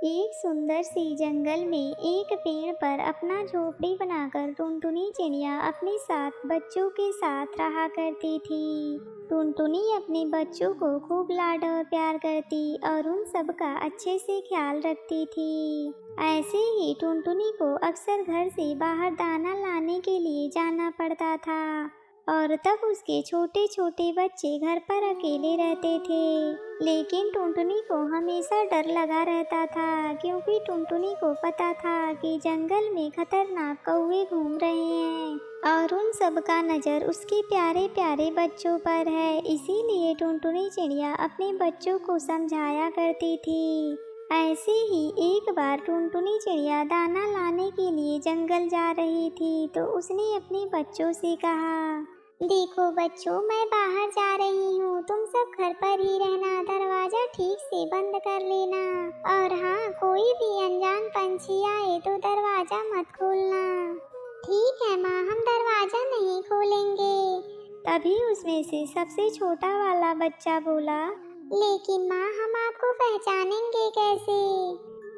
एक सुंदर सी जंगल में एक पेड़ पर अपना झोपड़ी बनाकर टुनटुनी चिड़िया अपने साथ बच्चों के साथ रहा करती थी। टुनटुनी अपने बच्चों को खूब लाड और प्यार करती और उन सब का अच्छे से ख्याल रखती थी। ऐसे ही टुनटुनी को अक्सर घर से बाहर दाना लाने के लिए जाना पड़ता था और तब उसके छोटे छोटे बच्चे घर पर अकेले रहते थे। लेकिन टुनटुनी को हमेशा डर लगा रहता था, क्योंकि टुनटुनी को पता था कि जंगल में खतरनाक कौवे घूम रहे हैं और उन सब का नज़र उसके प्यारे प्यारे बच्चों पर है। इसीलिए टुनटुनी चिड़िया अपने बच्चों को समझाया करती थी। ऐसे ही एक बार टुनटुनी चिड़िया दाना लाने के लिए जंगल जा रही थी, तो उसने अपने बच्चों से कहा, देखो बच्चों, मैं बाहर जा रही हूँ, तुम सब घर पर ही रहना, दरवाजा ठीक से बंद कर लेना और हाँ, कोई भी अनजान पंछी आए तो दरवाजा मत खोलना। ठीक है माँ, हम दरवाजा नहीं खोलेंगे। तभी उसमें से सबसे छोटा वाला बच्चा बोला, लेकिन माँ, हम आपको पहचानेंगे कैसे?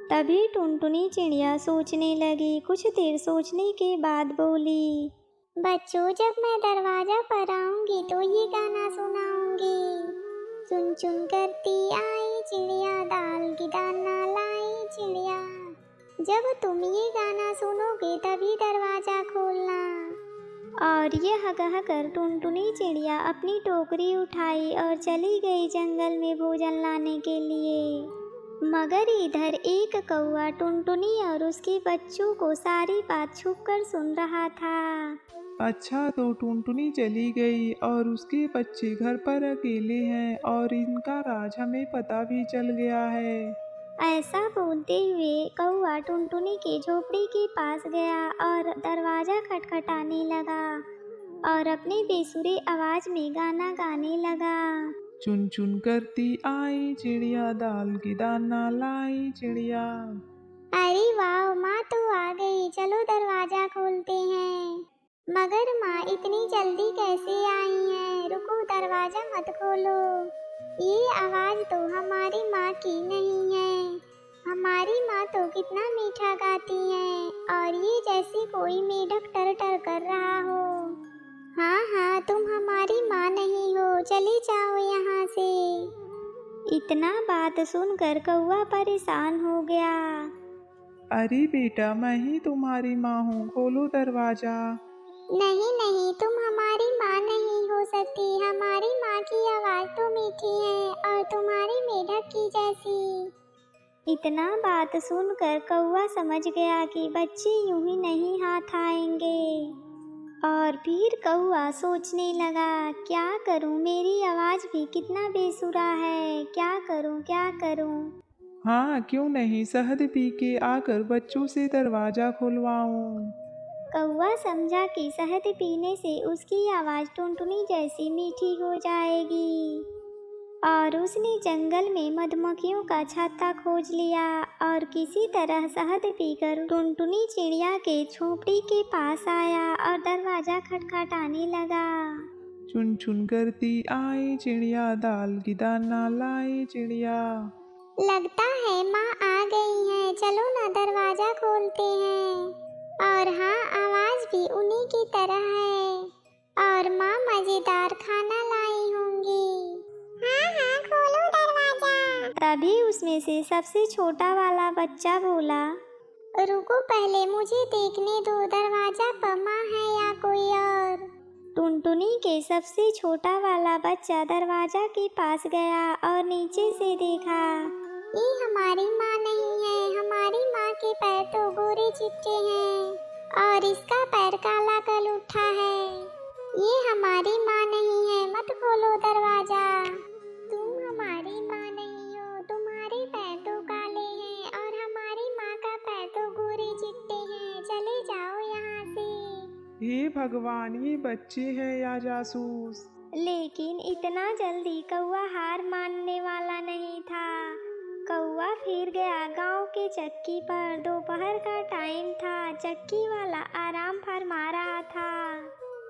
तभी टुनटुनी चिड़िया सोचने लगी। कुछ देर सोचने के बाद बोली, बच्चों, जब मैं दरवाजा पर आऊंगी तो ये गाना सुनाऊंगी। चुन चुन करती आई चिड़िया, दाल की दाना लाई चिड़िया। जब तुम ये गाना सुनोगे तभी दरवाजा खोलना। और यह कहकर टुनटुनी चिड़िया अपनी टोकरी उठाई और चली गई जंगल में भोजन लाने के लिए। मगर इधर एक कौवा टुनटुनी और उसके बच्चों को सारी बात छुपकर सुन रहा था। अच्छा, तो टुनटुनी चली गई और उसके बच्चे घर पर अकेले हैं और इनका राज हमें पता भी चल गया है। ऐसा बोलते हुए कौवा टुनटुनी की झोपड़ी के पास गया और दरवाजा खटखटाने लगा और अपनी बेसुरी आवाज में गाना गाने लगा। चुन चुन करती आई चिड़िया, दाल की दाना लाई चिड़िया। अरे वाह माँ, तो आ गई, चलो दरवाजा खोलते हैं। मगर माँ, इतनी जल्दी कैसे आई हैं? रुको, दरवाजा मत खोलो। ये आवाज तो हमारी माँ की नहीं है। हमारी माँ तो कितना मीठा गाती है और ये जैसे कोई मेढक टर टर कर रहा हो। हाँ हाँ, तुम हमारी माँ नहीं हो, चले जाओ यहाँ से। इतना बात सुनकर कौवा परेशान हो गया। अरे बेटा, मैं ही तुम्हारी माँ हूँ, खोलो दरवाजा। नहीं नहीं, तुम हमारी माँ नहीं हो सकती। हमारी माँ की आवाज तो मीठी है और तुम्हारी मेढक की जैसी। इतना बात सुनकर कौवा समझ गया कि बच्चे यूं ही नहीं हाथ आएंगे और फिर कौवा सोचने लगा, क्या करूं, मेरी आवाज भी कितना बेसुरा है, क्या करूं क्या करूं। हाँ, क्यों नहीं, शहद पी के आकर बच्चों से दरवाजा खुलवाऊं। कौवा समझा कि शहद पीने से उसकी आवाज़ टुनटुनी जैसी मीठी हो जाएगी और उसने जंगल में मधुमक्खियों का छत्ता खोज लिया और किसी तरह शहद पीकर टुनटुनी चिड़िया के झोपड़ी के पास आया और दरवाज़ा खटखटाने लगा। चुन चुन करती आई चिड़िया, दाल की दाना लाई चिड़िया। लगता है माँ आ गई हैं, चलो ना दरवाज़ा खोलते हैं। और हाँ, आवाज़ भी उन्हीं की तरह है और माँ मज़ेदार खाना लाई होंगी। हाँ हाँ, खोलो दरवाज़ा। तभी उसमें से सबसे छोटा वाला बच्चा बोला, रुको, पहले मुझे देखने दो, दरवाज़ा पर माँ है या कोई और। टुनटुनी के सबसे छोटा वाला बच्चा दरवाजा के पास गया और नीचे से देखा, ये हमारी माँ नहीं है। हमारी माँ के पैर तो गोरे चिट्टे हैं और इसका पैर काला कल उठा है। ये हमारी माँ नहीं है, मत खोलो दरवाजा। तुम हमारी माँ नहीं हो, तुम्हारे पैर तो काले हैं और हमारी माँ का पैर तो गोरे चिट्टे हैं, चले जाओ यहाँ से। हे भगवान, ये बच्चे हैं या जासूस? लेकिन इतना जल्दी कौवा हार मानने वाला नहीं था। कौवा फिर गया गांव के चक्की पर। दोपहर का टाइम था, चक्की वाला आराम फरमा रहा था।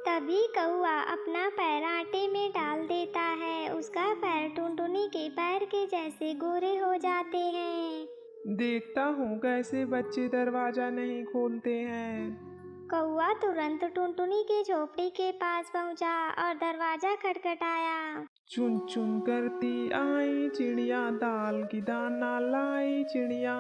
तभी कौवा अपना पैर आटे में डाल देता है। उसका पैर टुनटुनी के पैर के जैसे गोरे हो जाते हैं देखता हूँ कैसे बच्चे दरवाजा नहीं खोलते हैं। कौवा तुरंत टुनटुनी के झोपड़ी के पास पहुंचा और दरवाजा खटखटाया। चुन चुन करती आई चिड़िया, दाल की दाना लाई चिड़िया।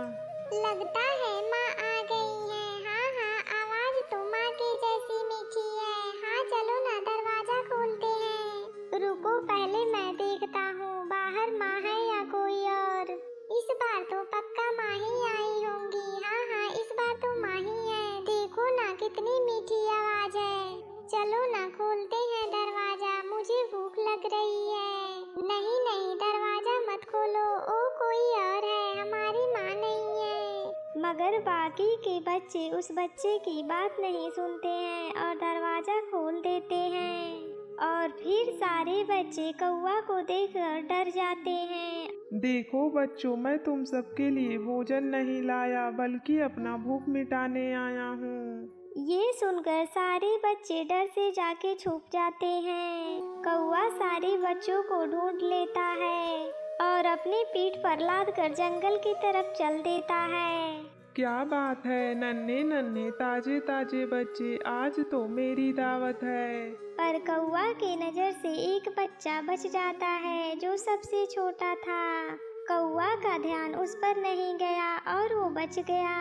लगता है माँ आ गई है। हाँ हाँ, आवाज तो माँ की जैसी मीठी है। हाँ चलो ना, दरवाजा खोलते हैं। रुको, पहले मैं देखता हूँ बाहर माँ है या कोई और। इस बार तो पक्का माँ ही आई होंगी। हाँ हाँ, इस बार तो माँ ही है। देखो ना कितनी मीठी आवाज है। चलो ना, खोलते हैं दरवाजा, मुझे भूख लग रही है। नहीं नहीं, दरवाजा मत खोलो, ओ कोई और है, हमारी माँ नहीं है। मगर बाकी के बच्चे उस बच्चे की बात नहीं सुनते हैं और दरवाजा खोल देते हैं। और फिर सारे बच्चे कौवा को देखकर डर जाते हैं। देखो बच्चों, मैं तुम सबके लिए भोजन नहीं लाया, बल्कि अपना भूख मिटाने आया हूँ। ये सुनकर सारे बच्चे डर से जाके छुप जाते हैं। कौवा सारे बच्चों को ढूंढ लेता है और अपनी पीठ पर लाद कर जंगल की तरफ चल देता है। क्या बात है, नन्हे नन्हे ताजे ताजे बच्चे, आज तो मेरी दावत है। पर कौवा की नजर से एक बच्चा बच जाता है जो सबसे छोटा था। कौवा का ध्यान उस पर नहीं गया और वो बच गया।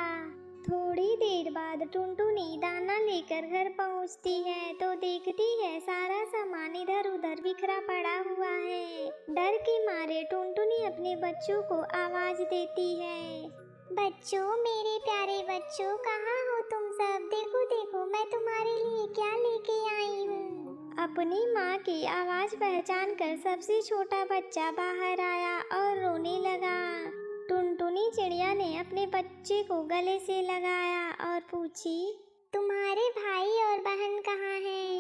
थोड़ी देर बाद टुनटुनी दाना लेकर घर पहुंचती है तो देखती है सारा सामान इधर उधर बिखरा पड़ा हुआ है। डर के मारे टुनटुनी अपने बच्चों को आवाज देती है। बच्चों, मेरे प्यारे बच्चों, कहाँ हो तुम सब? देखो देखो, मैं तुम्हारे लिए क्या लेके आई हूँ। अपनी माँ की आवाज पहचान कर सबसे छोटा बच्चा बाहर आया और रोने लगा। टुनटुनी चिड़िया ने अपने बच्चे को गले से लगाया और पूछी, तुम्हारे भाई और बहन कहाँ हैं?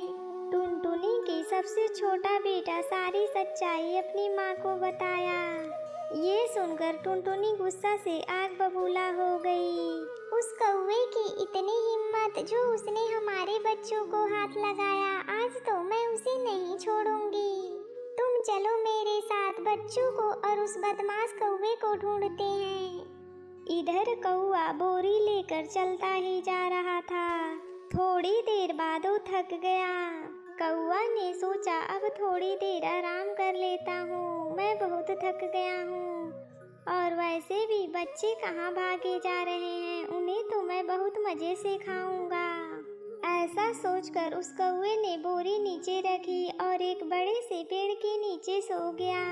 टुनटुनी के सबसे छोटा बेटा सारी सच्चाई अपनी माँ को बताया। ये सुनकर टुनटुनी गुस्सा से आग बबूला हो गई। उस कौवे की इतनी हिम्मत जो उसने हमारे बच्चों को हाथ लगाया, आज तो मैं उसे नहीं छोड़ूंगी। तुम चलो मेरे साथ, बच्चों को और उस बदमाश कौवे को ढूंढते हैं। इधर कौवा बोरी लेकर चलता ही जा रहा था। थोड़ी देर बाद वो थक गया। कौवा ने सोचा, अब थोड़ी देर आराम कर लेता हूँ, मैं बहुत थक गया हूँ। और वैसे भी बच्चे कहाँ भागे जा रहे हैं, उन्हें तो मैं बहुत मजे से खाऊंगा। ऐसा सोचकर उस कौवे ने बोरी नीचे रखी और एक बड़े से पेड़ के नीचे सो गया।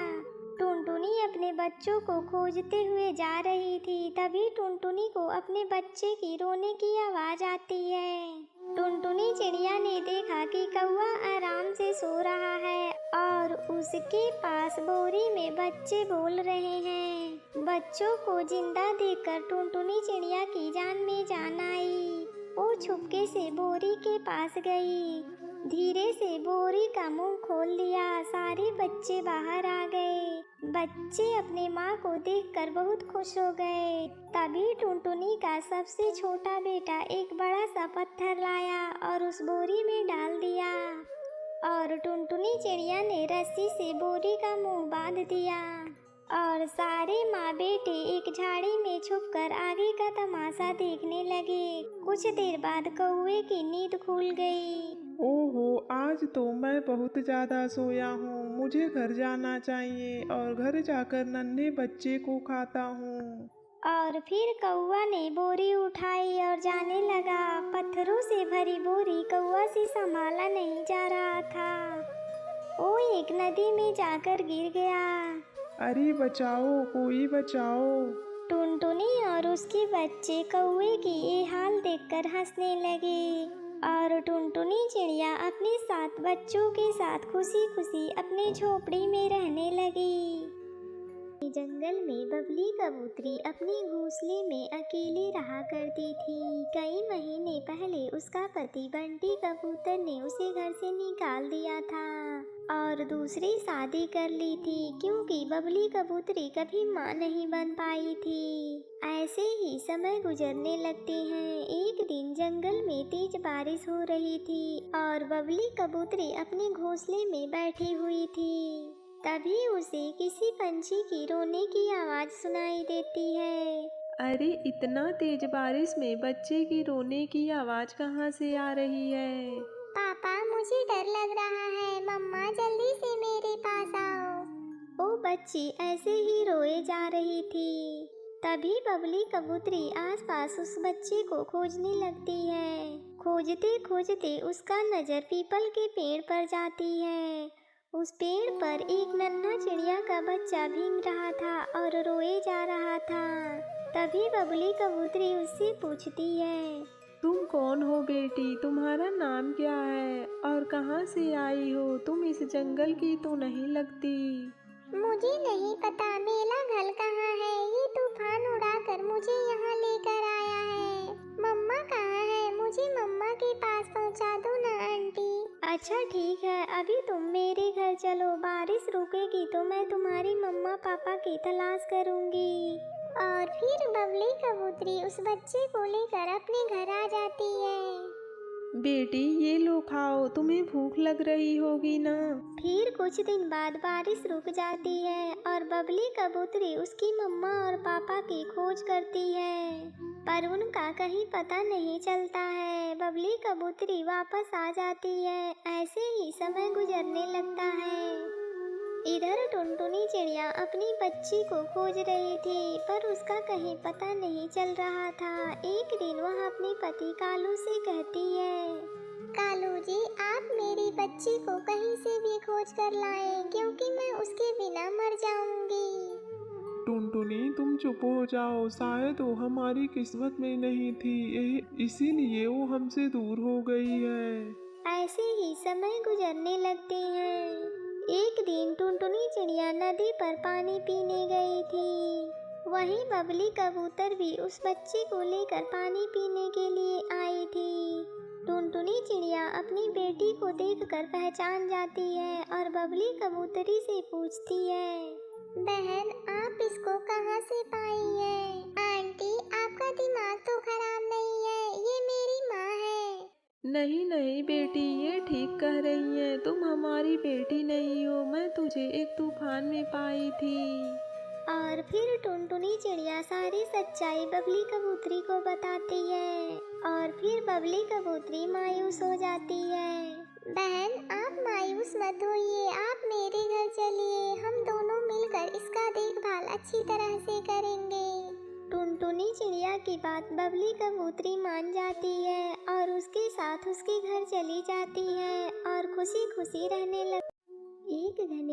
टुनटुनी अपने बच्चों को खोजते हुए जा रही थी, तभी टुनटुनी को अपने बच्चे की रोने की आवाज आती है। टुनटुनी चिड़िया ने देखा कि कौवा आराम से सो रहा है और उसके पास बोरी में बच्चे बोल रहे हैं। बच्चों को जिंदा देखकर टुनटुनी चिड़िया की जान में जान आई। वो चुपके से बोरी के पास गई, धीरे से बोरी का मुंह खोल दिया। सारे बच्चे बाहर आ गए। बच्चे अपने माँ को देखकर बहुत खुश हो गए। तभी टुनटुनी का सबसे छोटा बेटा एक बड़ा सा पत्थर लाया और उस बोरी में डाल दिया और टुनटुनी चिड़िया ने रस्सी से बोरी का मुंह बांध दिया और सारे माँ बेटे एक झाड़ी में छुपकर आगे का तमाशा देखने लगे। कुछ देर बाद कौवे की नींद खुल गई। ओहो, आज तो मैं बहुत ज़्यादा सोया हूँ, मुझे घर जाना चाहिए और घर जाकर नन्हे बच्चे को खाता हूँ। और फिर कौवा ने बोरी उठाई और जाने लगा। पत्थरों से भरी बोरी कौवा से संभाला नहीं जा रहा था। वो एक नदी में जाकर गिर गया। अरे बचाओ, कोई बचाओ। टुनटुनी और उसके बच्चे कौवे की ये हाल देखकर हंसने लगे और टुनटुनी चिड़िया अपने 7 बच्चों के साथ खुशी खुशी अपनी झोपड़ी में रहने लगी। जंगल में बबली कबूतरी अपने घोंसले में अकेले रहा करती थी। कई महीने पहले उसका पति बंटी कबूतर ने उसे घर से निकाल दिया था और दूसरी शादी कर ली थी, क्योंकि बबली कबूतरी कभी माँ नहीं बन पाई थी। ऐसे ही समय गुजरने लगते हैं। एक दिन जंगल में तेज बारिश हो रही थी और बबली कबूतरी अपने घोंसले में बैठी हुई थी। तभी उसे किसी पंछी की रोने की आवाज सुनाई देती है अरे इतना तेज बारिश में बच्चे की रोने की आवाज कहाँ से आ रही है? पापा मुझे डर लग रहा है, मम्मा जल्दी से मेरे पास आओ। वो बच्ची ऐसे ही रोए जा रही थी। तभी बबली कबूतरी आसपास उस बच्चे को खोजने लगती है। खोजते खोजते उसका नजर पीपल के पेड़ पर जाती है। उस पेड़ पर एक नन्हा चिड़िया का बच्चा भीग रहा था और रोए जा रहा था। तभी बबली कबूतरी उससे पूछती है, तुम कौन हो बेटी? तुम्हारा नाम क्या है और कहाँ से आई हो? तुम इस जंगल की तो नहीं लगती। मुझे नहीं पता मेरा घर कहाँ है। ये तूफान उड़ाकर मुझे यहाँ लेकर आया है। मम्मा कहाँ है? मुझे मम्मा के पास पहुँचा दो ना आंटी। अच्छा ठीक है, अभी तुम मेरे घर चलो। बारिश रुकेगी तो मैं तुम्हारी मम्मा पापा की तलाश करूँगी। और फिर बबली कबूतरी उस बच्चे को लेकर अपने घर आ जाती है। बेटी ये लो खाओ, तुम्हें भूख लग रही होगी ना। फिर कुछ दिन बाद बारिश रुक जाती है और बबली कबूतरी उसकी मम्मा और पापा की खोज करती है, पर उनका कहीं पता नहीं चलता है। बबली कबूतरी वापस आ जाती है। ऐसे ही समय गुजरने लगता है। इधर टुनटुनी चिड़िया अपनी बच्ची को खोज रही थी, पर उसका कहीं पता नहीं चल रहा था। एक दिन वह अपने पति कालू से कहती है, कालू जी आप मेरी बच्ची को कहीं से भी खोज कर लाएं, क्योंकि मैं उसके बिना मर जाऊंगी। टुनटुनी तुम चुप हो जाओ, शायद वो हमारी किस्मत में नहीं थी, इसीलिए वो हमसे दूर हो गई है। ऐसे ही समय गुजरने लगते हैं। एक दिन टुनटुनी चिड़िया नदी पर पानी पीने गई थी। वहीं बबली कबूतर भी उस बच्चे को लेकर पानी पीने के लिए आई थी। टुनटुनी चिड़िया अपनी बेटी को देखकर पहचान जाती है और बबली कबूतरी से पूछती है, बहन आप इसको कहाँ से पाई है? आंटी आपका दिमाग तो खराब नहीं है, ये मेरी माँ है। नहीं नहीं बेटी, ये ठीक कह रही हैं, तुम हमारी बेटी नहीं हो। मैं तुझे एक तूफान में पाई थी। और फिर टुनटुनी चिड़िया सारी सच्चाई बबली कबूतरी को बताती है और फिर बबली कबूतरी मायूस हो जाती है। बहन आप मायूस मत होइए, आप मेरे घर चलिए, हम दोनों मिलकर इसका देखभाल अच्छी तरह से करेंगे। टुनटुनी चिड़िया की बात बबली कबूतरी मान जाती है और उसके साथ उसके घर चली जाती है और खुशी खुशी रहने लगती। एक घने